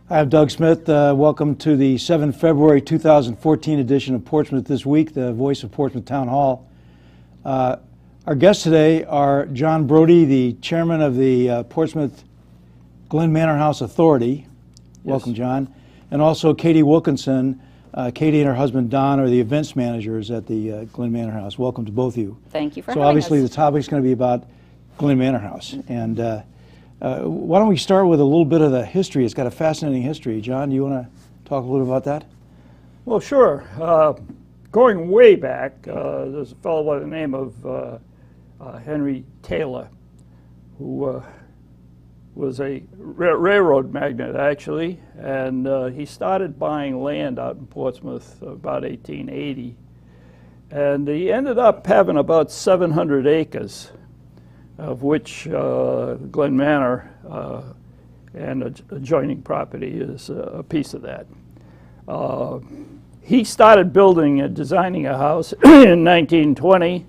Hi, I'm Doug Smith. Welcome to the 7 February 2014 edition of Portsmouth This Week, the Voice of Portsmouth Town Hall. Our guests today are John Brody, the chairman of the Portsmouth GlenManor House Authority. Welcome, Yes. John. And also Katie Wilkinson. Katie and her husband Don are the events managers at the GlenManor House. Welcome to both of you. Thank you for So having obviously us. the topic's going to be about GlenManor House. And why don't we start with a little bit of the history? It's got a fascinating history. John, do you want to talk a little about that? Well, sure. Going way back, there's a fellow by the name of Henry Taylor, who was a railroad magnate, actually, and he started buying land out in Portsmouth about 1880. And he ended up having about 700 acres, of which Glen Manor and adjoining property is a piece of that. He started building and designing a house in 1920.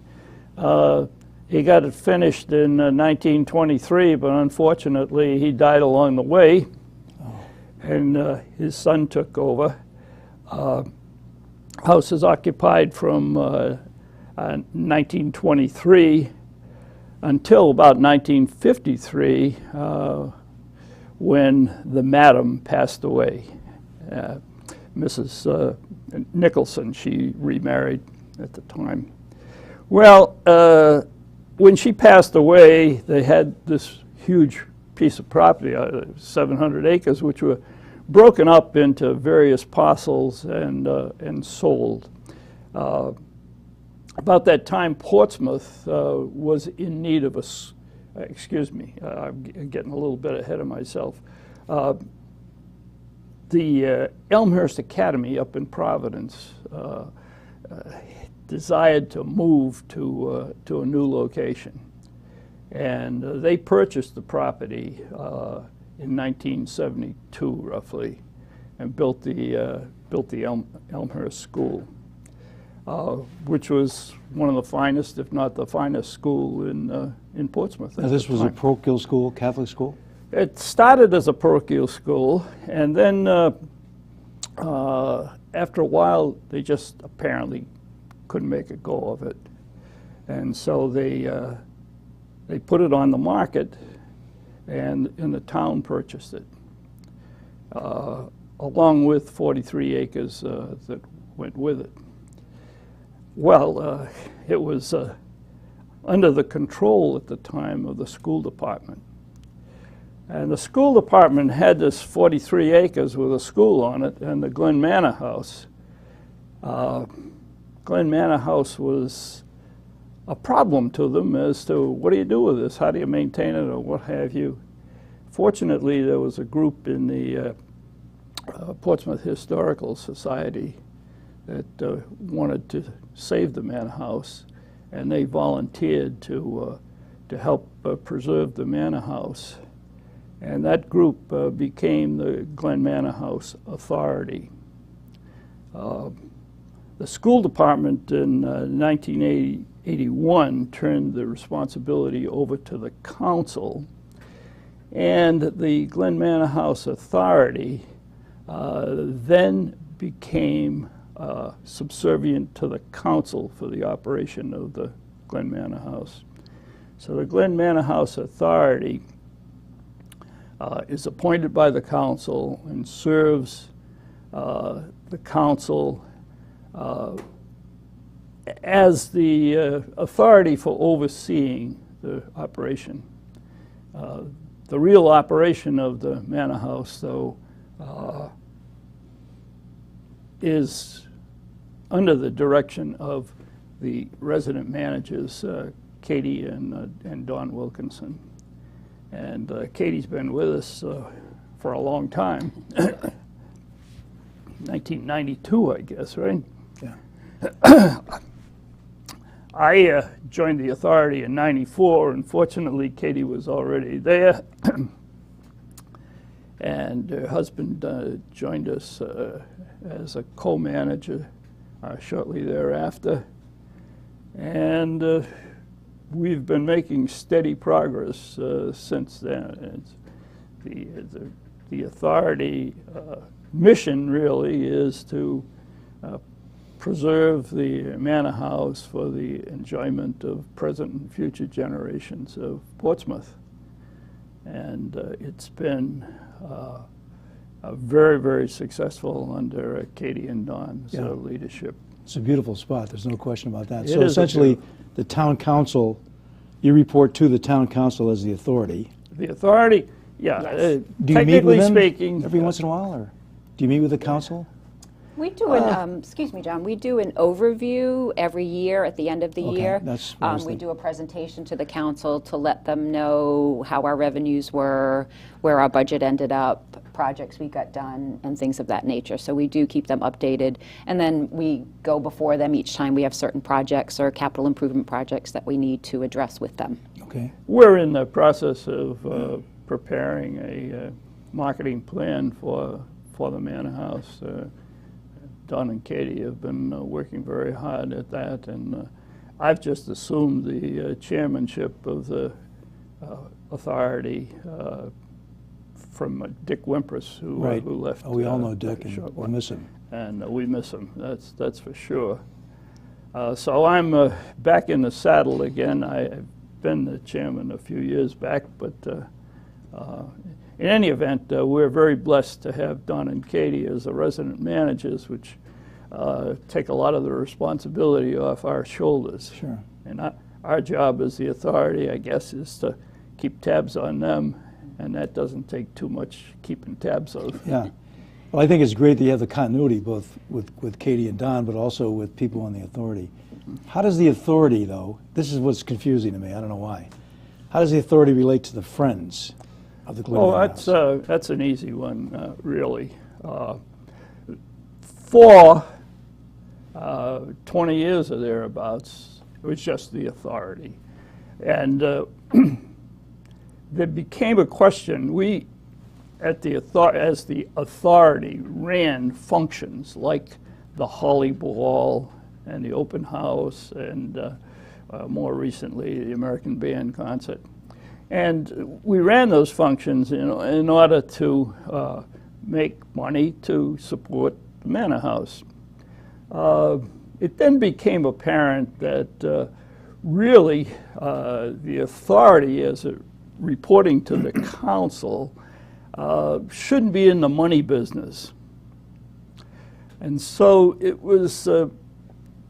He got it finished in 1923, but unfortunately he died along the way, and his son took over. House is occupied from 1923 until about 1953, when the madam passed away. Mrs. Nicholson, she remarried at the time. Well, when she passed away, they had this huge piece of property, 700 acres, which were broken up into various parcels and sold. About that time, Portsmouth was in need of excuse me, I'm getting a little bit ahead of myself. The Elmhurst Academy up in Providence desired to move to a new location, and they purchased the property in 1972, roughly, and built the Elmhurst School, which was one of the finest, if not the finest, school in Portsmouth. Now, this was a parochial school, Catholic school? It started as a parochial school, and then after a while, they just apparently couldn't make a go of it, and so they put it on the market, and the town purchased it, along with 43 acres that went with it. Well, it was under the control at the time of the school department. And the school department had this 43 acres with a school on it and the GlenManor House. GlenManor House was a problem to them as to what do you do with this, how do you maintain it, or what have you. Fortunately, there was a group in the Portsmouth Historical Society that wanted to save the manor house, and they volunteered to help preserve the manor house. And that group became the GlenManor House Authority. The school department in 1981 turned the responsibility over to the council, and the GlenManor House Authority then became subservient to the council for the operation of the GlenManor House. So the GlenManor House Authority is appointed by the council and serves the council as the authority for overseeing the operation. The real operation of the manor house, though, is under the direction of the resident managers, Katie and Don Wilkinson. And Katie's been with us for a long time. 1992, I guess, right? Yeah. I joined the authority in '94, and fortunately Katie was already there. And her husband joined us as a co-manager shortly thereafter. And we've been making steady progress since then. The the authority mission really is to preserve the manor house for the enjoyment of present and future generations of Portsmouth. And it's been very, very successful under Katie and Don's leadership. It's a beautiful spot. There's no question about that. It So is essentially, the town council, you report to the town council as the authority. The authority, yeah. Do you meet Technically with them speaking, every once in a while, or do you meet with the council? We do an, excuse me, John, we do an overview every year at the end of the Okay, year. that's what I was We thinking. do a presentation to the council to let them know how our revenues were, where our budget ended up, projects we got done, and things of that nature. So we do keep them updated. And then we go before them each time we have certain projects or capital improvement projects that we need to address with them. Okay. we're in the process of preparing a marketing plan for the Manor House. Don and Katie have been working very hard at that, and I've just assumed the chairmanship of the authority from Dick Wimpress, who left. Oh, we all know Dick, a and short we while. miss him. And we miss him, that's for sure. So I'm back in the saddle again. I've been the chairman a few years back, but in any event, we're very blessed to have Don and Katie as the resident managers, which take a lot of the responsibility off our shoulders. Sure. And our job as the authority, I guess, is to keep tabs on them, and that doesn't take too much keeping tabs of. Yeah. Well, I think it's great that you have the continuity both with Katie and Don, but also with people on the authority. How does the authority, though, this is what's confusing to me, I don't know why. How does the authority relate to the Friends of the Glen Manor House? That's an easy one, really. For 20 years or thereabouts, it was just the authority. And there became a question. We, as the authority, ran functions like the Holly Ball and the open house, and more recently, the American Band concert. And we ran those functions in order to make money to support the Manor House. It then became apparent that really the authority, as it reporting to the council, shouldn't be in the money business. And so it was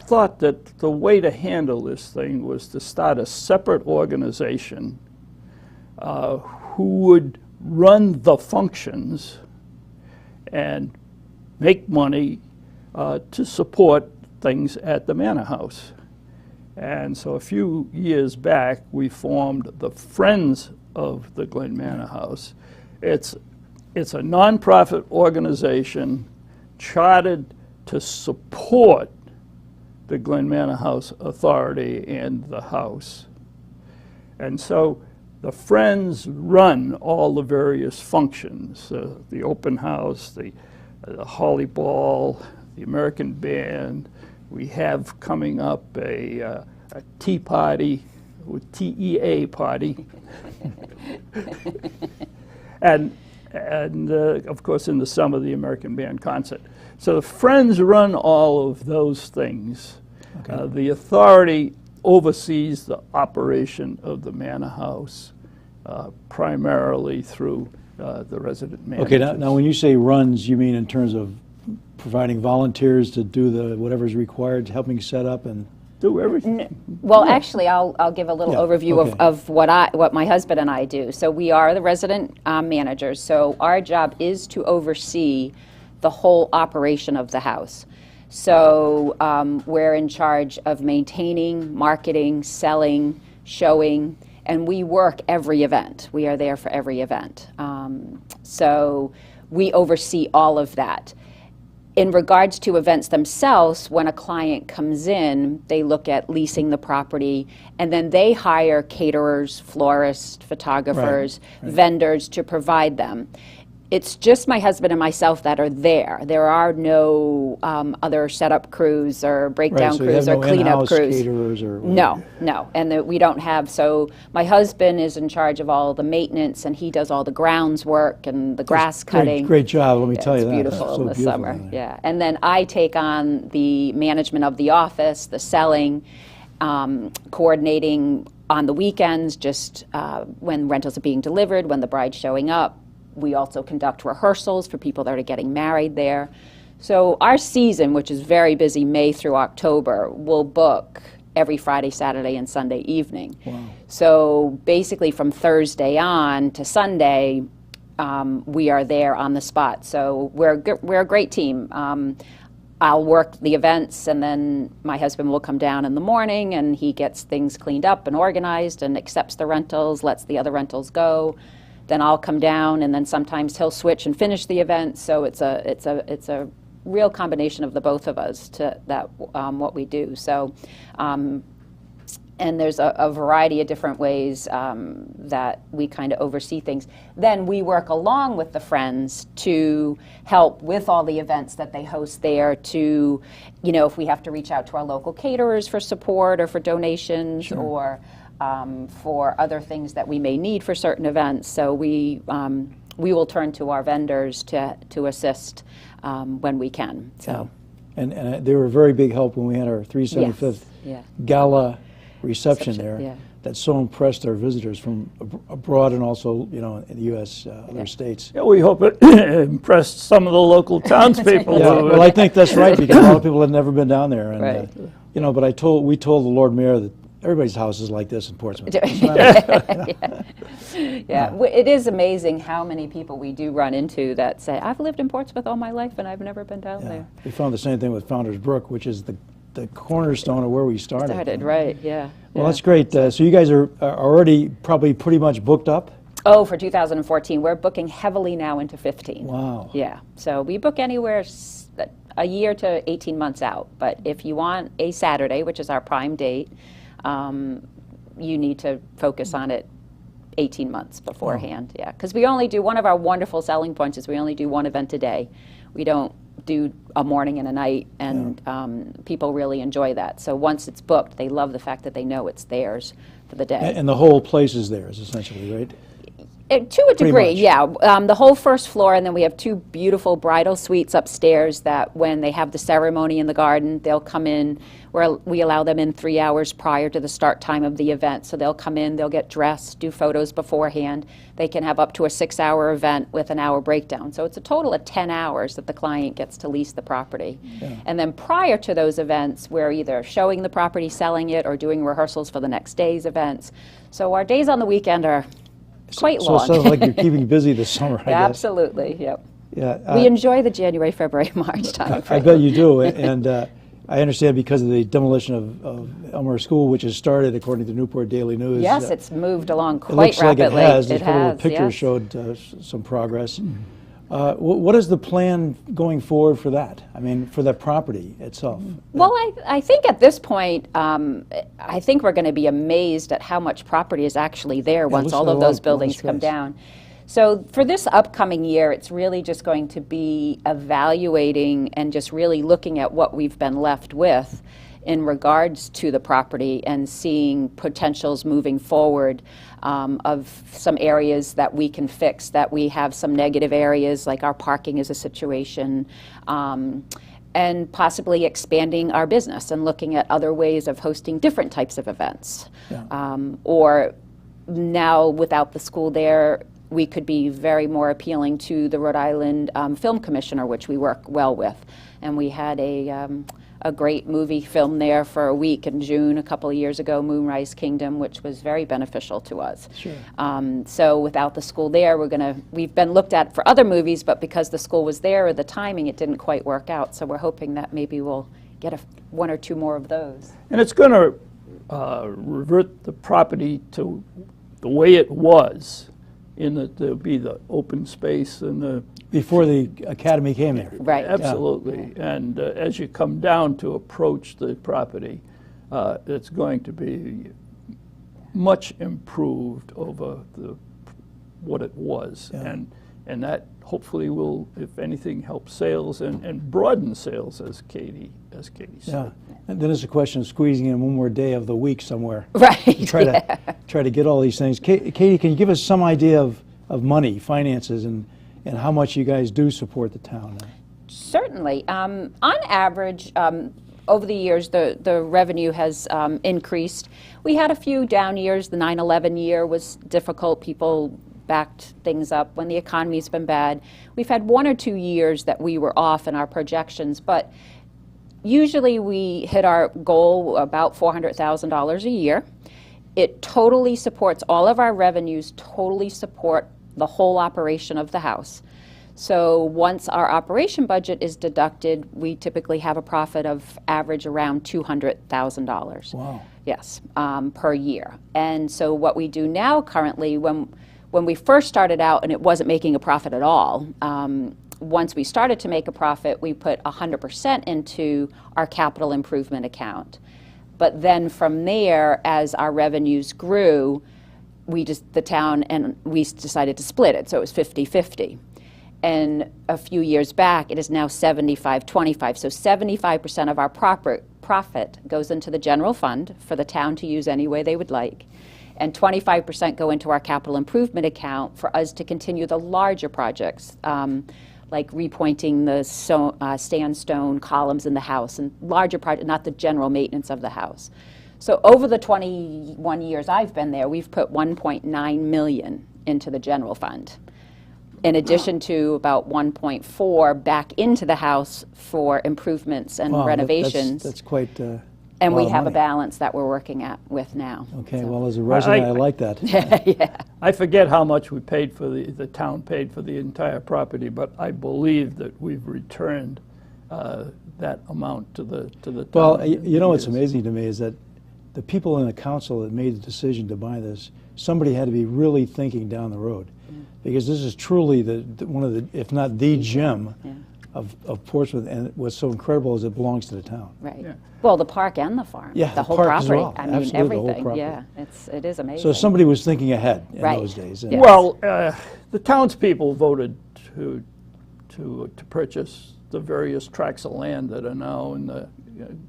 thought that the way to handle this thing was to start a separate organization who would run the functions and make money to support things at the Manor House. And so a few years back, we formed the Friends of the Glen Manor House. It's a nonprofit organization chartered to support the Glen Manor House Authority and the house. And so the Friends run all the various functions, the open house, the Holly Ball, the American Band. We have coming up a tea party, with TEA party. and of course in the summer, the American Band concert. So the Friends run all of those things. Okay. The authority oversees the operation of the Manor House, primarily through the resident managers. Okay, now when you say runs, you mean in terms of providing volunteers to do whatever's required, helping set up and... Do everything. Well, actually, I'll give a little overview okay. of what my husband and I do. So we are the resident managers. So our job is to oversee the whole operation of the house. So we're in charge of maintaining, marketing, selling, showing, and we work every event. We are there for every event. So we oversee all of that. In regards to events themselves, when a client comes in, they look at leasing the property, and then they hire caterers, florists, photographers, Right. vendors to provide them. It's just my husband and myself that are there. There are no other setup crews or breakdown Right, so you crews have or no cleanup in-house crews. caterers or No, no, and we don't have. So my husband is in charge of all the maintenance, and he does all the grounds work and the grass cutting. Great job, let me tell you It's that. beautiful It's in so the beautiful summer. down there. Yeah, and then I take on the management of the office, the selling, coordinating on the weekends, just when rentals are being delivered, when the bride's showing up. We also conduct rehearsals for people that are getting married there. So our season, which is very busy May through October, will book every Friday, Saturday, and Sunday evening. Wow. So basically from Thursday on to Sunday, we are there on the spot. So we're a great team. I'll work the events, and then my husband will come down in the morning, and he gets things cleaned up and organized and accepts the rentals, lets the other rentals go. Then I'll come down, and then sometimes he'll switch and finish the event. So it's a real combination of the both of us to that what we do. So, and there's a variety of different ways that we kind of oversee things. Then we work along with the Friends to help with all the events that they host there. To, if we have to reach out to our local caterers for support or for donations, Sure. or for other things that we may need for certain events. So we will turn to our vendors to assist when we can. So, And they were a very big help when we had our 375th yeah. gala reception there. Yeah. That so impressed our visitors from abroad and also, in the U.S., other states. Yeah, we hope it impressed some of the local townspeople. Yeah, well, I think that's right, because a lot of people had never been down there. And, Right. But we told the Lord Mayor that everybody's house is like this in Portsmouth. Yeah, it is amazing how many people we do run into that say, I've lived in Portsmouth all my life and I've never been down there. We found the same thing with Founder's Brook, which is the cornerstone of where we started. Right, yeah. Well, that's great. So you guys are already probably pretty much booked up? Oh, for 2014, we're booking heavily now into 15. Wow. Yeah, so we book anywhere a year to 18 months out. But if you want a Saturday, which is our prime date, you need to focus on it 18 months beforehand. Yeah, because we only do, one of our wonderful selling points is we only do one event a day. We don't do a morning and a night, and people really enjoy that. So once it's booked, they love the fact that they know it's theirs for the day. And the whole place is theirs, essentially, right? To a degree, much. yeah. The whole first floor, and then we have two beautiful bridal suites upstairs that when they have the ceremony in the garden, they'll come in, where we allow them in 3 hours prior to the start time of the event. So they'll come in, they'll get dressed, do photos beforehand. They can have up to a 6-hour event with an hour breakdown. So it's a total of 10 hours that the client gets to lease the property. Yeah. And then prior to those events, we're either showing the property, selling it, or doing rehearsals for the next day's events. So our days on the weekend are quite long. So it sounds like you're keeping busy this summer, I guess. Absolutely, yep. Yeah, We enjoy the January, February, March time. I bet you do. And I understand because of the demolition of Elmer School, which has started, according to Newport Daily News. Yes, it's moved along it quite looks rapidly. like it has. It This little has, picture yes. showed some progress. What is the plan going forward for that? I mean, for that property itself? Well, I think at this point, I think we're going to be amazed at how much property is actually there once looks all like of a lot those of buildings come space. down. So for this upcoming year, it's really just going to be evaluating and just really looking at what we've been left with in regards to the property and seeing potentials moving forward of some areas that we can fix, that we have some negative areas, like our parking is a situation, and possibly expanding our business and looking at other ways of hosting different types of events. Yeah. Or now, without the school there, we could be very more appealing to the Rhode Island Film Commissioner, which we work well with. And we had a great movie film there for a week in June a couple of years ago, Moonrise Kingdom, which was very beneficial to us. Sure. So without the school there, we've been looked at for other movies, but because the school was there, or the timing, it didn't quite work out. So we're hoping that maybe we'll get one or two more of those. And it's going to revert the property to the way it was, in that there'll be the open space and the... Before the academy came there. Right. Absolutely. And as you come down to approach the property, it's going to be much improved over what it was. Yeah. And and that hopefully will, if anything, help sales and broaden sales, as Katie said. Yeah, and then it's a question of squeezing in one more day of the week somewhere. Right. Try to get all these things. Katie, can you give us some idea of money, finances, and how much you guys do support the town? Certainly. On average, over the years, the revenue has increased. We had a few down years. The 9/11 year was difficult. People backed things up when the economy's been bad. We've had 1 or 2 years that we were off in our projections, but usually we hit our goal about $400,000 a year. It totally supports, all of our revenues totally support the whole operation of the house. So once our operation budget is deducted, we typically have a profit of average around $200,000. Wow. Yes, per year. And so what we do now currently, when we first started out and it wasn't making a profit at all, once we started to make a profit, we put 100% into our capital improvement account. But then from there, as our revenues grew, the town and we decided to split it, so it was 50-50. And a few years back, it is now 75-25. So 75% of our profit goes into the general fund for the town to use any way they would like. And 25% go into our capital improvement account for us to continue the larger projects, like repointing the sandstone columns in the house and larger projects, not the general maintenance of the house. So over the 21 years I've been there, we've put $1.9 million into the general fund, in addition to about 1.4 back into the house for improvements and renovations. That's quite and we have money. a balance that we're working with now. Okay, so. well, as a resident, I like that. Yeah. I forget how much we paid for the town paid for the entire property, but I believe that we've returned that amount to the town. Well, you know what's amazing to me is that the people in the council that made the decision to buy this, somebody had to be really thinking down the road, because this is truly one of the, if not the gem of Portsmouth, and what's so incredible is it belongs to the town. Right. Yeah. Well, the park and the farm. Yeah, the whole park as property. well. I mean, Absolutely, the whole everything. property. Yeah, it is amazing. So somebody was thinking ahead in Right. those days. Yeah. Well, the townspeople voted to purchase the various tracts of land that are now in the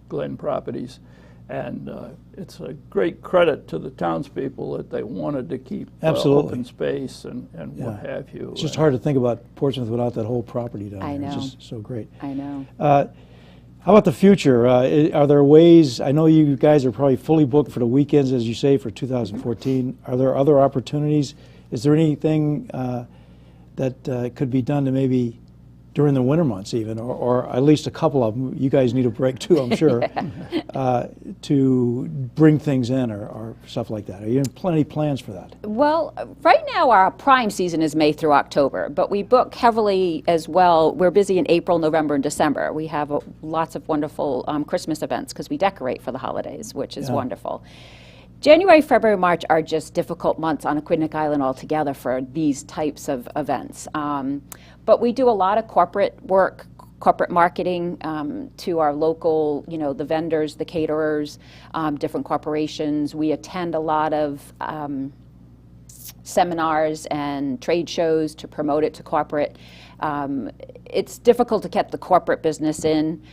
Glen properties, and it's a great credit to the townspeople that they wanted to keep Absolutely. open space and what have you. It's just hard to think about Portsmouth without that whole property down there. I know. It's just so great. I know. How about the future? Are there ways, I know you guys are probably fully booked for the weekends, as you say, for 2014. Are there other opportunities? Is there anything that could be done to maybe during the winter months even, or at least a couple of them? You guys need a break too, I'm sure, to bring things in or stuff like that. Are you in plenty plans for that? Well, right now our prime season is May through October, but we book heavily as well. We're busy in April, November, and December. We have lots of wonderful Christmas events because we decorate for the holidays, which is wonderful. January, February, March are just difficult months on Aquidneck Island altogether for these types of events. But we do a lot of corporate work, corporate marketing to our local, the vendors, the caterers, different corporations. We attend a lot of seminars and trade shows to promote it to corporate. It's difficult to get the corporate business in.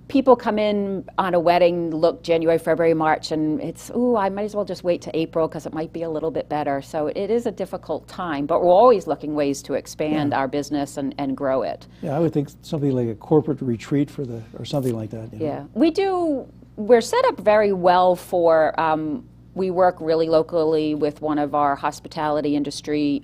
People come in on a wedding, look January, February, March, and it's, I might as well just wait to April because it might be a little bit better. So it is a difficult time, but we're always looking ways to expand our business and grow it. Yeah, I would think something like a corporate retreat or something like that. Yeah, we're set up very well for, we work really locally with one of our hospitality industry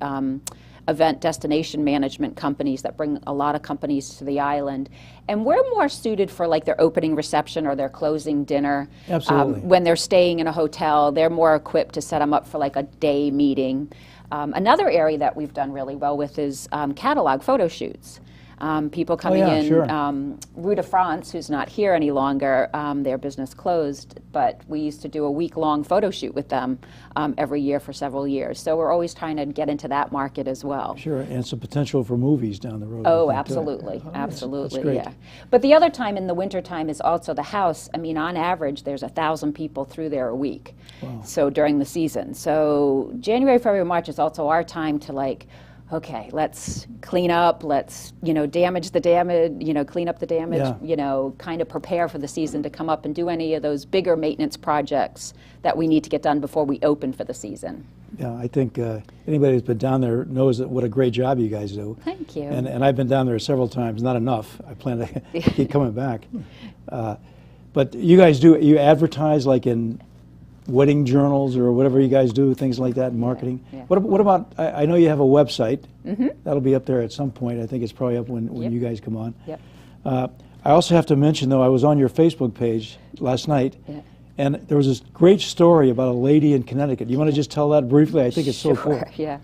event destination management companies that bring a lot of companies to the island. And we're more suited for like their opening reception or their closing dinner. Absolutely. When they're staying in a hotel, they're more equipped to set them up for like a day meeting. Another area that we've done really well with is catalog photo shoots. People coming in, sure. Rue de France, who's not here any longer, their business closed, but we used to do a week-long photo shoot with them every year for several years. So we're always trying to get into that market as well. Sure, and some potential for movies down the road. Oh, I think, absolutely, too. absolutely, that's great. yeah. But the other time in the winter time is also the house. I mean, on average, there's 1,000 people through there a week. Wow. So during the season. So January, February, March is also our time to like okay, let's clean up, let's, damage the damage, clean up the damage, Yeah. Kind of prepare for the season to come up and do any of those bigger maintenance projects that we need to get done before we open for the season. Yeah, I think anybody who's been down there knows what a great job you guys do. Thank you. And I've been down there several times, not enough. I plan to keep coming back. But you guys you advertise like in wedding journals or whatever you guys do, things like that in marketing. Yeah. What about, I know you have a website. Mm-hmm. That'll be up there at some point. I think it's probably up when Yep. you guys come on. Yep. I also have to mention, though, I was on your Facebook page last night, Yeah. and there was this great story about a lady in Connecticut. You want to just tell that briefly? I think it's so cool. Sure, yeah.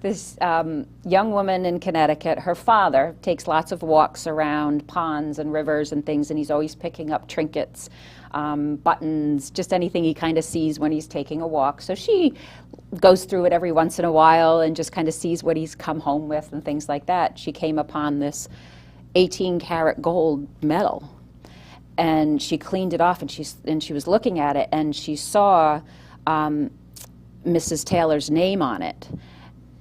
This young woman in Connecticut, her father takes lots of walks around ponds and rivers and things, and he's always picking up trinkets, buttons, just anything he kind of sees when he's taking a walk. So she goes through it every once in a while and just kind of sees what he's come home with and things like that. She came upon this 18-karat gold medal, and she cleaned it off, and she was looking at it, and she saw Mrs. Taylor's name on it.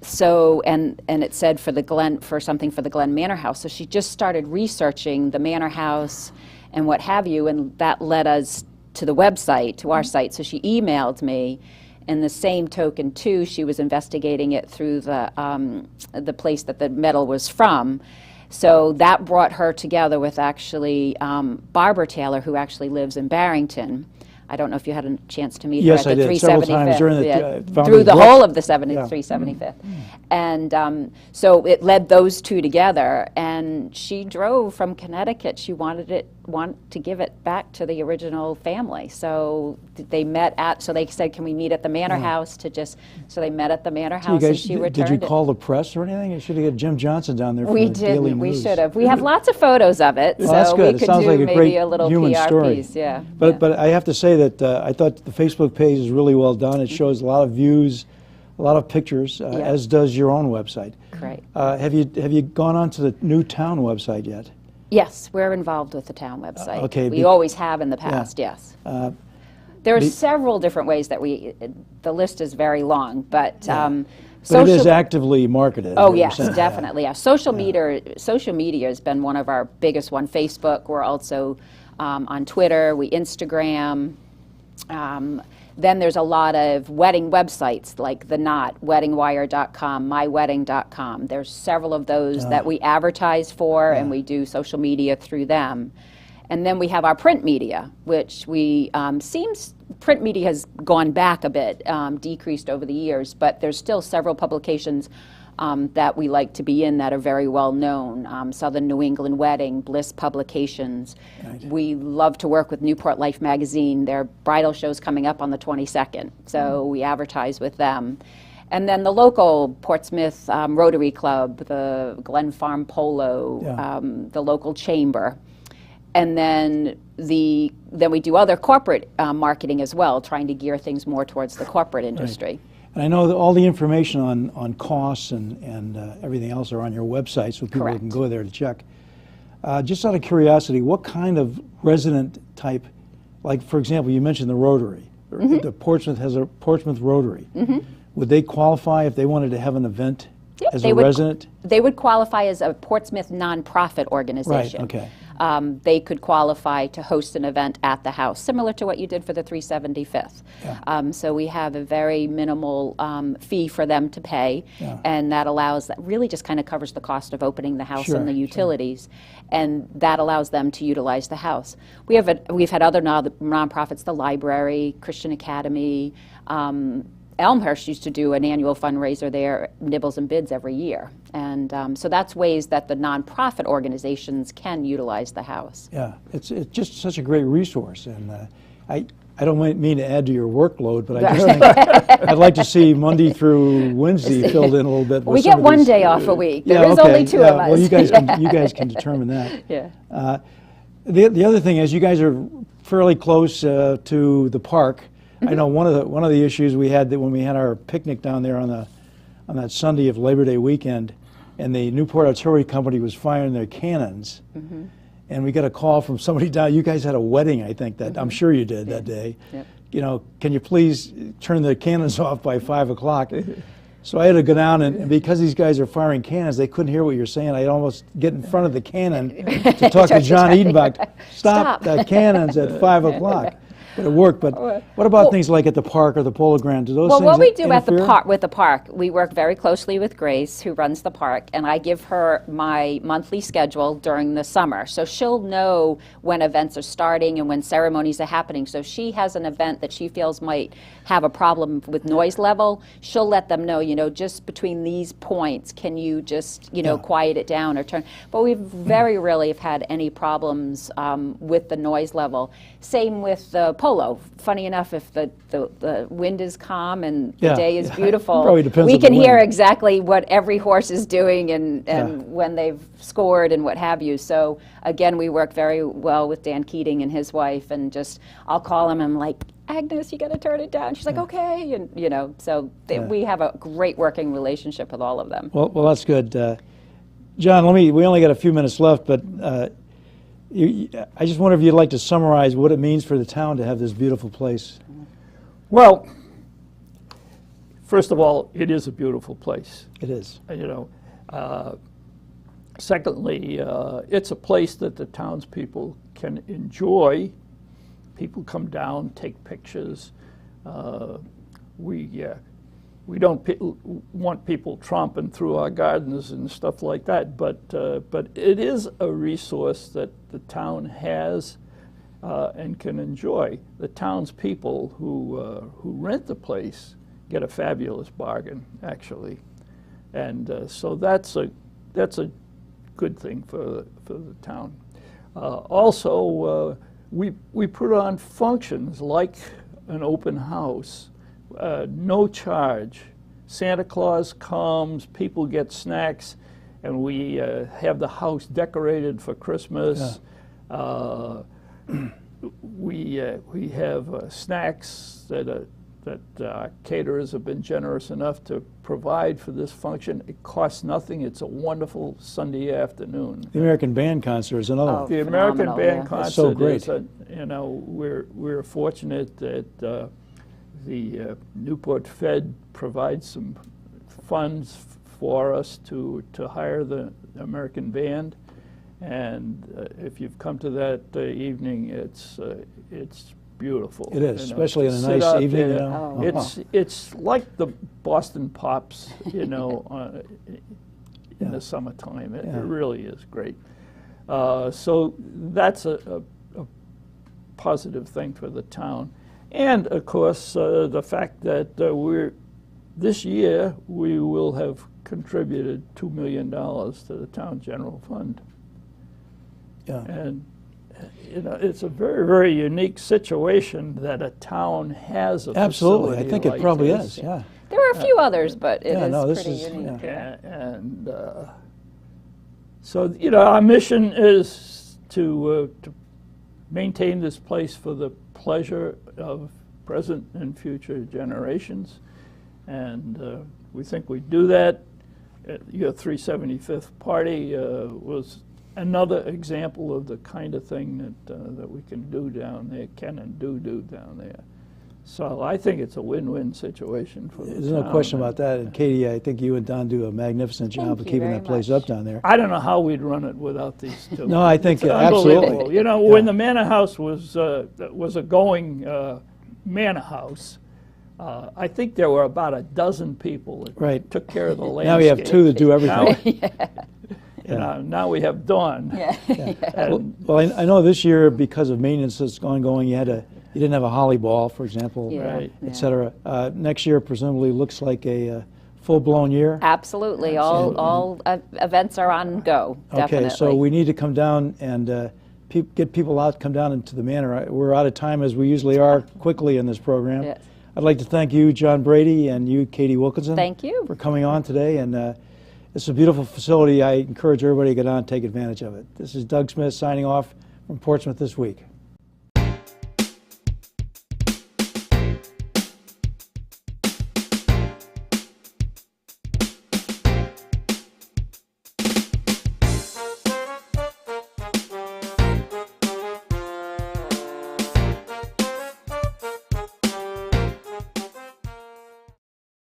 So and it said for something for the Glen Manor house. So she just started researching the Manor house and what have you, and that led us to the website, to our site. So she emailed me. In the same token, too, she was investigating it through the place that the medal was from. So that brought her together with actually Barbara Taylor, who actually lives in Barrington. I don't know if you had a chance to meet Yes, her at the I did, several 375th. times during the, Yeah, found through the the book. whole of the 375th. Mm-hmm. And so it led those two together, and she drove from Connecticut. She wanted to give it back to the original family. So they so they said, can we meet at the Manor house so they met at the Manor So you house, guys, and she returned did you it. call the press or anything? You should have got Jim Johnson down there from We the Daily didn't. We News. should have. We have lots of photos of it, Well, that's so good. we It could sounds do like a maybe great a little human PR story. piece. Yeah. But I have to say that I thought the Facebook page is really well done. It shows a lot of views, a lot of pictures, as does your own website. Great. Have you gone on to the new town website yet? Yes, we're involved with the town website. okay, We always have in the past. Yes. There are several different ways that the list is very long, but. But it is actively marketed. Oh is what yes, you're saying. definitely. Yeah. Social media has been one of our biggest one. Facebook. We're also on Twitter. We Instagram. Then there's a lot of wedding websites like The Knot, WeddingWire.com, MyWedding.com. There's several of those that we advertise for, and we do social media through them. And then we have our print media, which print media has gone back a bit, decreased over the years, but there's still several publications that we like to be in that are very well known. Southern New England Wedding, Bliss Publications. Right. We love to work with Newport Life Magazine. Their bridal show's coming up on the 22nd, so we advertise with them. And then the local Portsmouth Rotary Club, the Glen Farm Polo, the local chamber. And then we do other corporate marketing as well, trying to gear things more towards the corporate industry. Right. And I know that all the information on costs and everything else are on your website, so people can go there to check. Just out of curiosity, what kind of resident type, like for example, you mentioned the Rotary. The Portsmouth has a Portsmouth Rotary. Would they qualify if they wanted to have an event as a resident? They would qualify as a Portsmouth nonprofit organization. Right, okay. They could qualify to host an event at the house, similar to what you did for the 375th. Yeah. So we have a very minimal fee for them to pay, and that really just kind of covers the cost of opening the house and the utilities, and that allows them to utilize the house. We've had other nonprofits, the library, Christian Academy, Elmhurst used to do an annual fundraiser there, Nibbles and Bids, every year. And so that's ways that the nonprofit organizations can utilize the house. Yeah, it's just such a great resource. And I don't mean to add to your workload, but I just think I'd like to see Monday through Wednesday filled in a little bit. We get one day off a week. There is only two of us. Well, you guys can determine that. Yeah. The other thing is you guys are fairly close to the park. I know one of the issues we had that when we had our picnic down there on that Sunday of Labor Day weekend, and the Newport Artillery Company was firing their cannons, and we got a call from somebody down. You guys had a wedding, I think, that I'm sure you did that day. Yep. You know, can you please turn the cannons off by 5 o'clock? So I had to go down, and because these guys are firing cannons, they couldn't hear what you're saying. I'd almost get in front of the cannon to talk to John Edenbach. Stop the cannons at 5 o'clock. But it worked. But what about things like at the park or the Polo Ground? Do those Well, things what we do at the interfere? park, with the park, we work very closely with Grace, who runs the park, and I give her my monthly schedule during the summer. So she'll know when events are starting and when ceremonies are happening. So if she has an event that she feels might have a problem with noise level, she'll let them know, just between these points, can you just, quiet it down or turn. But we very rarely have had any problems with the noise level. Same with the polo. Funny enough, if the wind is calm and the day is beautiful, Probably depends we on the can hear wind. exactly what every horse is doing and when they've scored and what have you. So again, we work very well with Dan Keating and his wife, and I'll call him and I'm like, Agnes, you got to turn it down. She's like, okay, and so we have a great working relationship with all of them. Well, that's good. John, we only got a few minutes left, but I just wonder if you'd like to summarize what it means for the town to have this beautiful place. Well, first of all, it is a beautiful place. It is. Secondly, it's a place that the townspeople can enjoy. People come down, take pictures. We don't want people tromping through our gardens and stuff like that, but it is a resource that the town has and can enjoy. The townspeople who rent the place get a fabulous bargain, actually, and so that's a good thing for the town. Also, we put on functions like an open house. No charge. Santa Claus comes, people get snacks, and we have the house decorated for Christmas. Yeah. We have snacks that caterers have been generous enough to provide for this function. It costs nothing. It's a wonderful Sunday afternoon. The American Band concert is another one. The American Band concert so great. is we're fortunate that the Newport Fed provides some funds for us to hire the American Band, and if you've come to that evening, it's beautiful. It is, especially on a nice evening. It's like the Boston Pops, in the summertime. It really is great. So that's a positive thing for the town. And of course, the fact that this year we will have contributed $2 million to the town general fund. Yeah. And it's a very, very unique situation that a town has a Absolutely, I think like it probably this. is. Yeah. There are a few others, but it is pretty unique. And so our mission is to maintain this place for the pleasure of present and future generations, and we think we do that. Your 375th party was another example of the kind of thing that we can do down there, can and do down there. So I think it's a win-win situation for the town. There's no question about that. And Katie, I think you and Don do a magnificent job of keeping that place up down there. I don't know how we'd run it without these two. No, I think absolutely. When the Manor House was a going Manor House, I think there were about a dozen people that took care of the landscape. Now we have two that do everything. Now we have Dawn. Well, I know this year, because of maintenance that's ongoing, you didn't have a holly ball, for example, et cetera. Next year presumably looks like a full-blown year. Absolutely. All events are on go. Definitely. Okay, so we need to come down and get people out, come down into the Manor. We're out of time, as we usually are, quickly in this program. Yes. I'd like to thank you, John Brady, and you, Katie Wilkinson. Thank you for coming on today. And it's a beautiful facility. I encourage everybody to get on and take advantage of it. This is Doug Smith signing off from Portsmouth This Week.